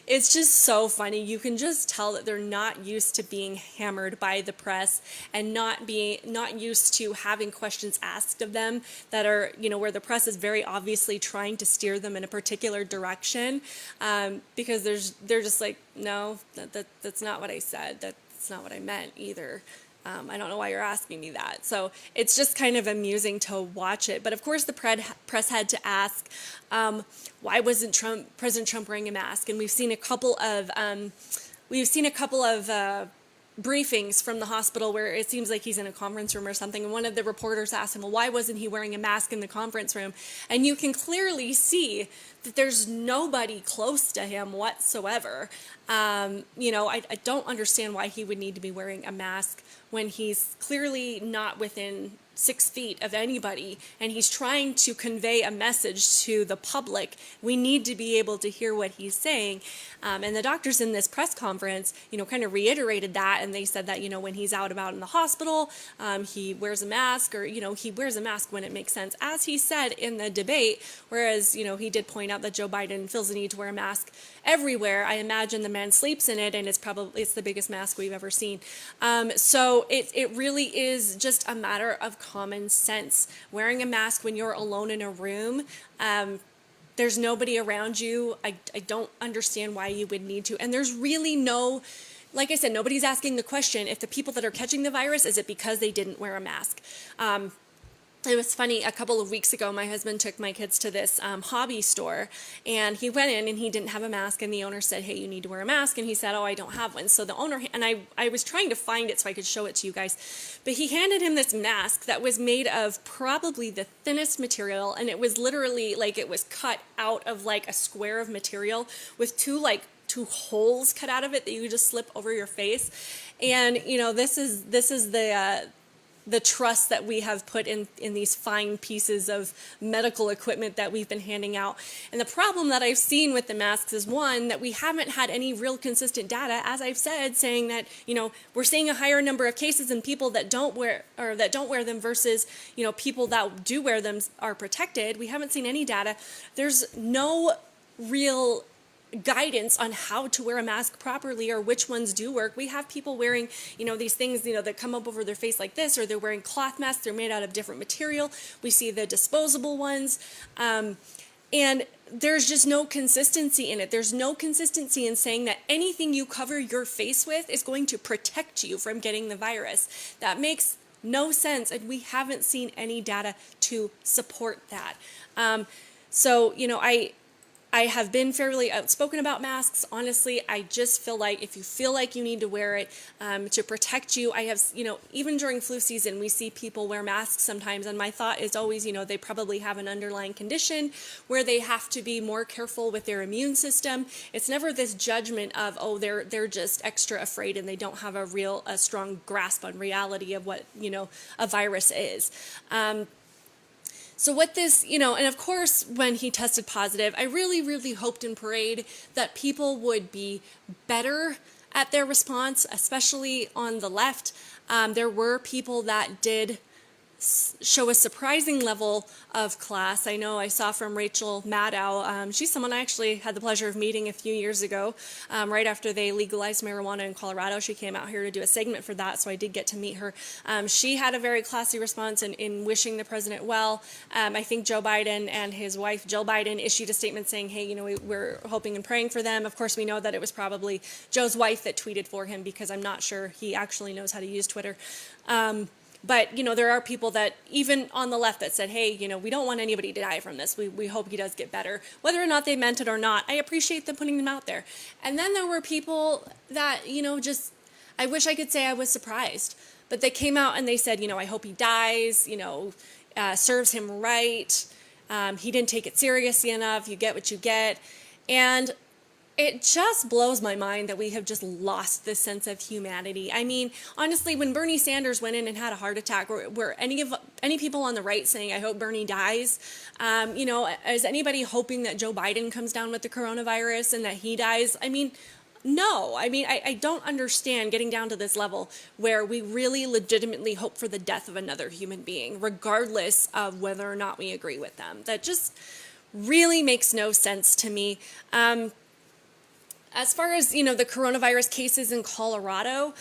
It's just so funny. You can just tell that they're not used to being hammered by the press and not used to having questions asked of them that are, where the press is very obviously trying to steer them in a particular direction, because they're just like, no, that's not what I said. That's not what I meant either. I don't know why you're asking me that. So it's just kind of amusing to watch it. But of course, the press had to ask, why wasn't President Trump wearing a mask? And we've seen a couple of briefings from the hospital where it seems like he's in a conference room or something. And one of the reporters asked him, well, why wasn't he wearing a mask in the conference room? And you can clearly see that there's nobody close to him whatsoever. I don't understand why he would need to be wearing a mask when he's clearly not within 6 feet of anybody, and he's trying to convey a message to the public. We need to be able to hear what he's saying. And the doctors in this press conference, kind of reiterated that, and they said that, when he's out about in the hospital, he wears a mask, or, he wears a mask when it makes sense, as he said in the debate, whereas, he did point out that Joe Biden feels the need to wear a mask everywhere. I imagine the man sleeps in it, and it's the biggest mask we've ever seen. So it really is just a matter of common sense. Wearing a mask when you're alone in a room, there's nobody around you. I don't understand why you would need to. And there's really like I said, nobody's asking the question, if the people that are catching the virus, is it because they didn't wear a mask? It was funny, a couple of weeks ago, my husband took my kids to this hobby store, and he went in and he didn't have a mask, and the owner said, hey, you need to wear a mask, and he said, oh, I don't have one. So the owner, and I was trying to find it so I could show it to you guys, but he handed him this mask that was made of probably the thinnest material, and it was literally like it was cut out of like a square of material with two holes cut out of it that you could just slip over your face. And, this is the trust that we have put in these fine pieces of medical equipment that we've been handing out. And the problem that I've seen with the masks is, one, that we haven't had any real consistent data, as I've said, saying that, we're seeing a higher number of cases in people that don't wear them versus, people that do wear them are protected. We haven't seen any data. There's no real guidance on how to wear a mask properly or which ones do work. We have people wearing, these things, that come up over their face like this, or they're wearing cloth masks. They're made out of different material. We see the disposable ones. And there's just no consistency in it. There's no consistency in saying that anything you cover your face with is going to protect you from getting the virus. That makes no sense, and we haven't seen any data to support that. So, I have been fairly outspoken about masks. Honestly, I just feel like if you feel like you need to wear it to protect you, I have, even during flu season, we see people wear masks sometimes. And my thought is always, they probably have an underlying condition where they have to be more careful with their immune system. It's never this judgment of, oh, they're just extra afraid and they don't have a strong grasp on reality of what, a virus is. So what this, and of course, when he tested positive, I really, really hoped and prayed that people would be better at their response, especially on the left. There were people that did show a surprising level of class. I know I saw from Rachel Maddow. She's someone I actually had the pleasure of meeting a few years ago, right after they legalized marijuana in Colorado. She came out here to do a segment for that, so I did get to meet her. She had a very classy response in wishing the president well. I think Joe Biden and his wife, Jill Biden, issued a statement saying, hey, we're hoping and praying for them. Of course, we know that it was probably Joe's wife that tweeted for him, because I'm not sure he actually knows how to use Twitter. But, there are people that, even on the left, that said, hey, we don't want anybody to die from this. We hope he does get better. Whether or not they meant it or not, I appreciate them putting them out there. And then there were people that, I wish I could say I was surprised. But they came out and they said, I hope he dies, serves him right. He didn't take it seriously enough. You get what you get. And it just blows my mind that we have just lost this sense of humanity. I mean, honestly, when Bernie Sanders went in and had a heart attack, were any people on the right saying, I hope Bernie dies? Is anybody hoping that Joe Biden comes down with the coronavirus and that he dies? I mean, no. I mean, I don't understand getting down to this level where we really legitimately hope for the death of another human being, regardless of whether or not we agree with them. That just really makes no sense to me. As far as, the coronavirus cases in Colorado,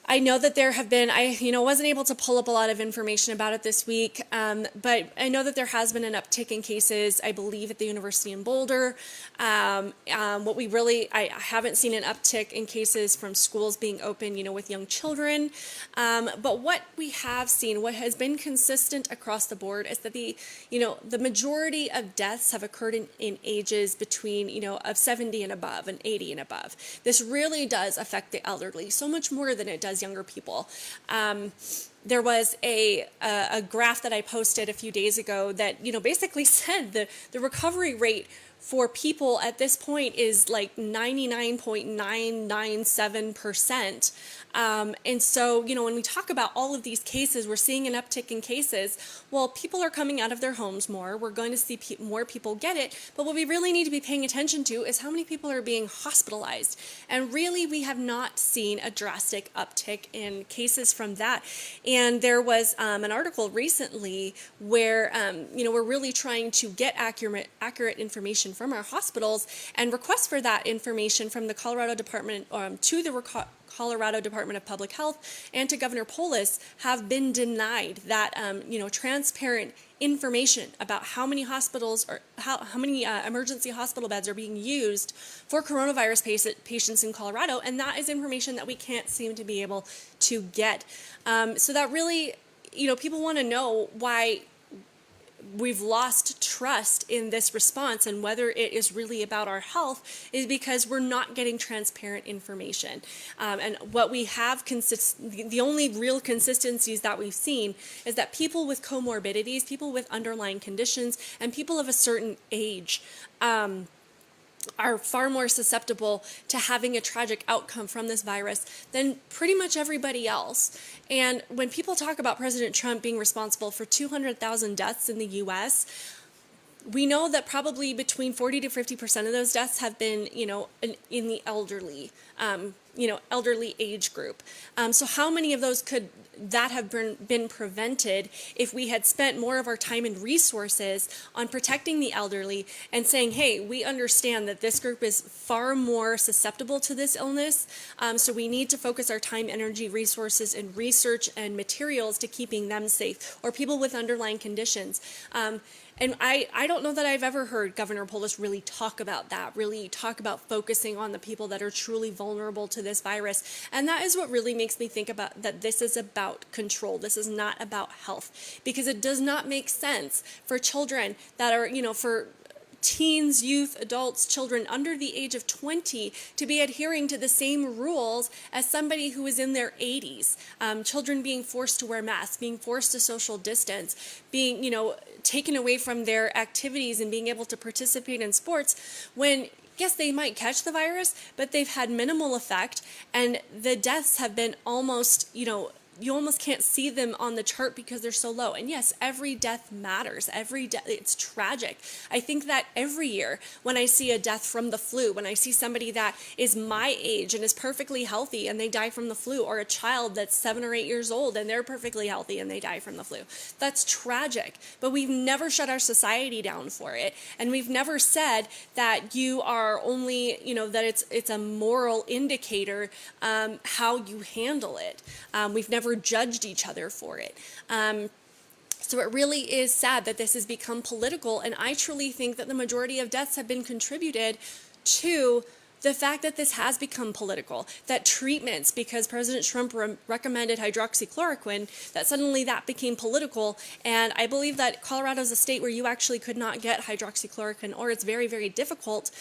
I know that there have been, I wasn't able to pull up a lot of information about it this week, but I know that there has been an uptick in cases, I believe, at the University in Boulder. I haven't seen an uptick in cases from schools being open, with young children. But what we have seen, what has been consistent across the board, is that the majority of deaths have occurred in ages between, of 70 and above and 80 and above. This really does affect the elderly, so much more than it does younger people. There was a graph that I posted a few days ago that, basically said that the recovery rate for people at this point is like 99.997%. And so, when we talk about all of these cases, we're seeing an uptick in cases. Well, people are coming out of their homes more. We're going to see more people get it. But what we really need to be paying attention to is how many people are being hospitalized. And really, we have not seen a drastic uptick in cases from that. And there was an article recently where, we're really trying to get accurate information from our hospitals, and requests for that information from the Colorado Department to the Colorado Department of Public Health and to Governor Polis have been denied that transparent information about how many hospitals or how many emergency hospital beds are being used for coronavirus patients in Colorado, and that is information that we can't seem to be able to get. So that really, people want to know why we've lost trust in this response, and whether it is really about our health is because we're not getting transparent information. And what we have, the only real consistencies that we've seen is that people with comorbidities, people with underlying conditions, and people of a certain age are far more susceptible to having a tragic outcome from this virus than pretty much everybody else. And when people talk about President Trump being responsible for 200,000 deaths in the U.S., we know that probably between 40 to 50% of those deaths have been, in the elderly, elderly age group. So how many of those could that have been prevented if we had spent more of our time and resources on protecting the elderly and saying, hey, we understand that this group is far more susceptible to this illness, so we need to focus our time, energy, resources, and research and materials to keeping them safe, or people with underlying conditions. And I don't know that I've ever heard Governor Polis really talk about that, really talk about focusing on the people that are truly vulnerable to this virus. And that is what really makes me think about that this is about control. This is not about health, because it does not make sense for children that are, for teens, youth, adults, children under the age of 20 to be adhering to the same rules as somebody who is in their 80s. Children being forced to wear masks, being forced to social distance, being, taken away from their activities and being able to participate in sports when, yes, they might catch the virus, but they've had minimal effect, and the deaths have been almost, you almost can't see them on the chart because they're so low. And yes, every death matters. Every death, it's tragic. I think that every year when I see a death from the flu, when I see somebody that is my age and is perfectly healthy and they die from the flu, or a child that's 7 or 8 years old and they're perfectly healthy and they die from the flu, that's tragic. But we've never shut our society down for it. And we've never said that you are only, that it's a moral indicator how you handle it. We've never judged each other for it. So it really is sad that this has become political, and I truly think that the majority of deaths have been contributed to the fact that this has become political, that treatments, because President Trump recommended hydroxychloroquine, that suddenly that became political. And I believe that Colorado is a state where you actually could not get hydroxychloroquine, or it's very, very difficult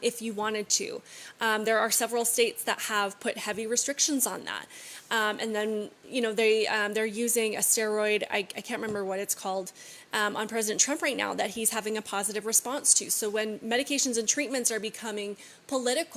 if you wanted to. There are several states that have put heavy restrictions on that. And then, they're using a steroid, I can't remember what it's called, on President Trump right now, that he's having a positive response to. So when medications and treatments are becoming political,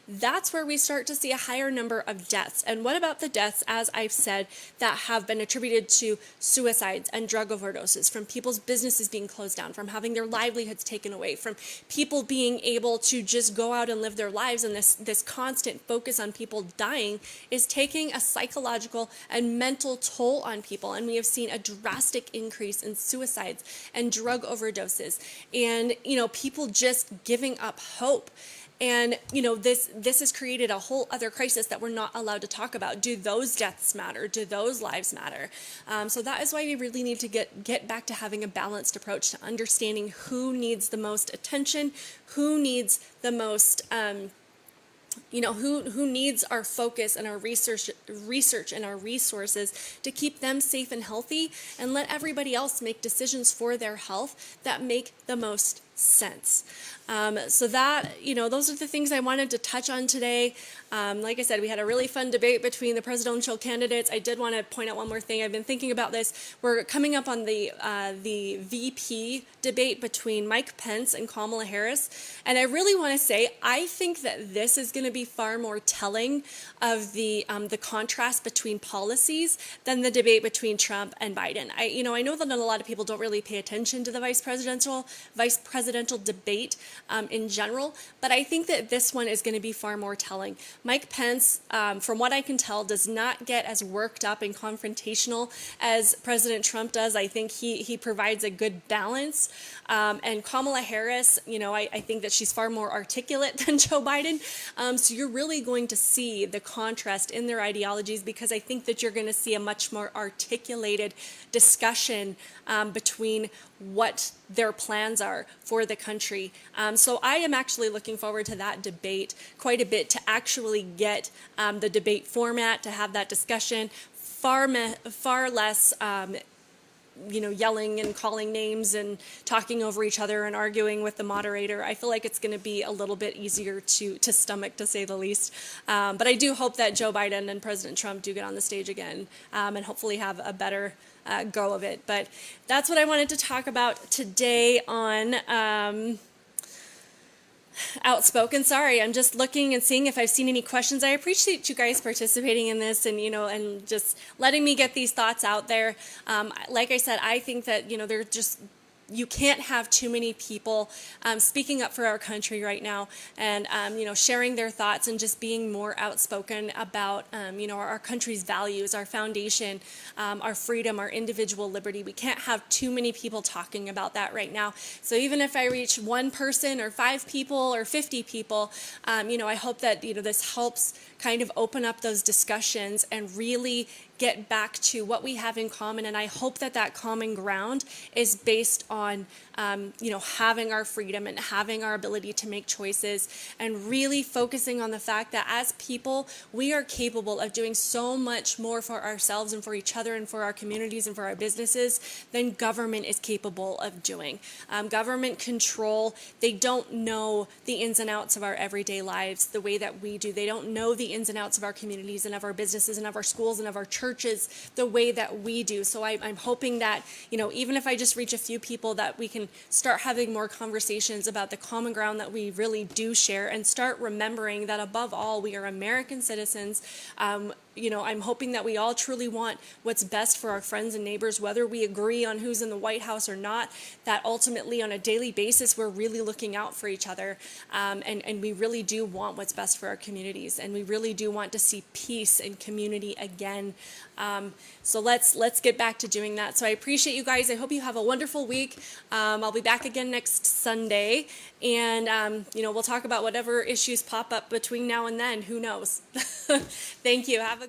that's where we start to see a higher number of deaths. And what about the deaths, as I've said, that have been attributed to suicides and drug overdoses, from people's businesses being closed down, from having their livelihoods taken away, from people being able to just go out and live their lives, and this constant focus on people dying is taking a psychological and mental toll on people. And we have seen a drastic increase in suicides and drug overdoses, and people just giving up hope. And this has created a whole other crisis that we're not allowed to talk about. Do those deaths matter? Do those lives matter? So that is why we really need to get back to having a balanced approach to understanding who needs the most attention, who needs the most who needs our focus and our research and our resources to keep them safe and healthy, and let everybody else make decisions for their health that make the most sense. So that, those are the things I wanted to touch on today. Like I said, we had a really fun debate between the presidential candidates. I did want to point out one more thing. I've been thinking about this. We're coming up on the VP debate between Mike Pence and Kamala Harris. And I really want to say, I think that this is going to be far more telling of the contrast between policies than the debate between Trump and Biden. I know that a lot of people don't really pay attention to the vice presidential debate in general, but I think that this one is going to be far more telling. Mike Pence, from what I can tell, does not get as worked up and confrontational as President Trump does. I think he provides a good balance. And Kamala Harris, I think that she's far more articulate than Joe Biden. So you're really going to see the contrast in their ideologies, because I think that you're going to see a much more articulated discussion between what their plans are for the country. So I am actually looking forward to that debate quite a bit, to actually get the debate format, to have that discussion, far less yelling and calling names and talking over each other and arguing with the moderator. I feel like it's going to be a little bit easier to stomach, to say the least. But I do hope that Joe Biden and President Trump do get on the stage again, and hopefully have a better go of it. But that's what I wanted to talk about today on Outspoken. Sorry, I'm just looking and seeing if I've seen any questions. I appreciate you guys participating in this, and and just letting me get these thoughts out there. Like I said, I think that they're just, you can't have too many people speaking up for our country right now, and sharing their thoughts and just being more outspoken about our country's values, our foundation, our freedom, our individual liberty. We can't have too many people talking about that right now. So even if I reach one person or 5 people or 50 people, I hope that this helps kind of open up those discussions and really get back to what we have in common. And I hope that that common ground is based on, having our freedom and having our ability to make choices, and really focusing on the fact that as people, we are capable of doing so much more for ourselves and for each other and for our communities and for our businesses than government is capable of doing. Government control, they don't know the ins and outs of our everyday lives the way that we do. They don't know the ins and outs of our communities and of our businesses and of our schools and of our churches the way that we do. So I'm hoping that, even if I just reach a few people, that we can start having more conversations about the common ground that we really do share, and start remembering that above all, we are American citizens. I'm hoping that we all truly want what's best for our friends and neighbors, whether we agree on who's in the White House or not, that ultimately on a daily basis, we're really looking out for each other. And we really do want what's best for our communities. And we really do want to see peace and community again. So let's get back to doing that. So I appreciate you guys. I hope you have a wonderful week. I'll be back again next Sunday. And, we'll talk about whatever issues pop up between now and then. Who knows? Thank you. Have a